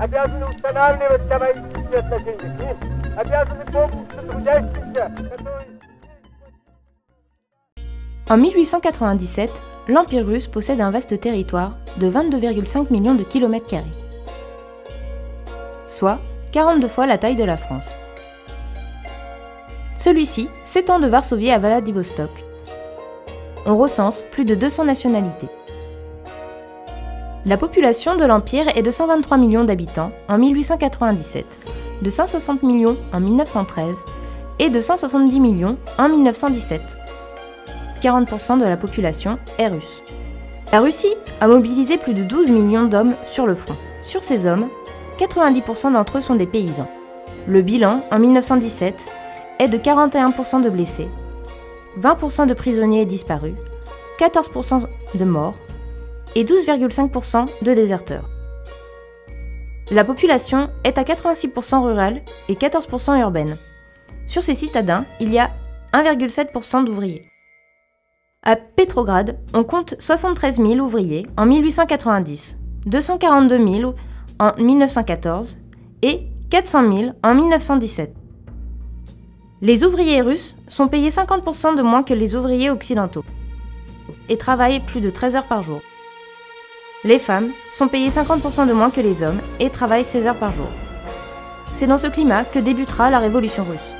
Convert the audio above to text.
обязаны устанавливать товарищеские отношения. Обязаны полностью трудящимся, которые... En 1897, l'Empire russe possède un vaste territoire de 22,5 millions de kilomètres carrés, soit 42 fois la taille de la France. Celui-ci s'étend de Varsovie à Vladivostok. On recense plus de 200 nationalités. La population de l'Empire est de 123 millions d'habitants en 1897, de 160 millions en 1913 et de 170 millions en 1917. 40% de la population est russe. La Russie a mobilisé plus de 12 millions d'hommes sur le front. Sur ces hommes, 90% d'entre eux sont des paysans. Le bilan, en 1917, est de 41% de blessés, 20% de prisonniers disparus, 14% de morts et 12,5% de déserteurs. La population est à 86% rurale et 14% urbaine. Sur ces citadins, il y a 1,7% d'ouvriers. À Petrograd, on compte 73 000 ouvriers en 1890, 242 000 en 1914 et 400 000 en 1917. Les ouvriers russes sont payés 50% de moins que les ouvriers occidentaux et travaillent plus de 13 heures par jour. Les femmes sont payées 50% de moins que les hommes et travaillent 16 heures par jour. C'est dans ce climat que débutera la révolution russe.